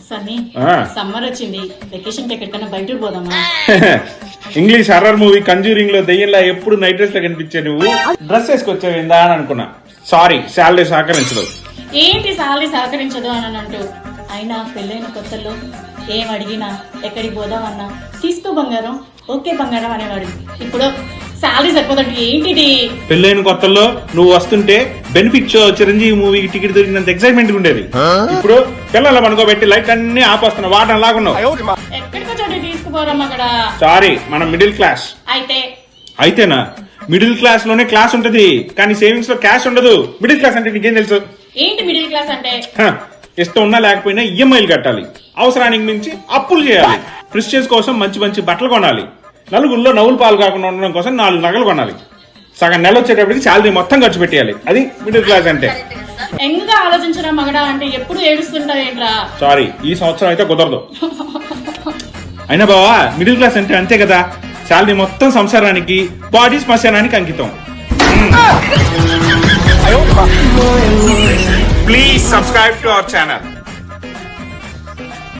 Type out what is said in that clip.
Sunny summer వచ్చింది, vacation కి ఎక్కడికైనా బయటకు పోదామా? ఇంగ్లీష్ హర్రర్ మూవీ కంజూరింగ్ లో దెయ్యంలా ఎప్పుడు నైట్ డ్రెస్ లో కనిపించే నువ్వు డ్రెస్ వేసుకొచ్చావిందా అని అనుకున్నా. సారీ, శాలరీ సహకరించదు. ఏంటి శాలరీ సహకరించదు అని అంటూ, అయినా పెళ్ళైన కొత్తల్లో ఏం అడిగినా ఎక్కడికి పోదామన్నా తీసుకో బంగారం, ఓకే బంగారం అనేవాడు. ఇప్పుడు శాలరీ సరిపోదండి. ఏంటిది? పెళ్ళైన కొత్తల్లో నువ్వు వస్తుంటే బెనిఫిట్ షో చిరంజీవి మూవీకి టికెట్ దొరికినంత ఎక్సైట్మెంట్ ఉండేది. ఇప్పుడు పిల్లల పనుకోబెట్టి లైట్ అన్ని ఆపొస్తున్న వాటం లాగున్నావు. ఎక్కడికో చోటు తీసుకుపోరాం అక్కడ. సారీ, మనం మిడిల్ క్లాస్. అయితేనా? మిడిల్ క్లాస్ లోనే క్లాస్ ఉంటది, కానీ సేవింగ్స్ లో క్యాష్ ఉండదు. మిడిల్ క్లాస్ అంటే నీకేం తెలుసు? ఏంటి మిడిల్ క్లాస్ అంటే? ఇష్టం ఉన్నా లేకపోయినా ఈఎంఐలు కట్టాలి, అవసరానికి మించి అప్పులు చేయాలి, క్రిస్టియన్స్ కోసం మంచి మంచి బట్టలు కొనాలి, నలుగురిలో నవ్వులు పాలు కాకుండా ఉండడం కోసం 4 నగలు కొనాలి, సగం నెల వచ్చేటప్పటికి శాలరీ మొత్తం ఖర్చు పెట్టేయాలి. అది మిడిల్ క్లాస్ అంటే. ఎంగా ఆలోచించరా మగడా అంటే ఎప్పుడు ఏడుస్తుంటావేంట్రా? సారీ, ఈ సంవత్సరం అయితే కుదరదు. అయినా బావా, మిడిల్ క్లాస్ అంటే అంతే కదా, శాలరీ మొత్తం సంసారానికి, బాడీ శ్మశానానికి అంకితం. Please subscribe to our channel.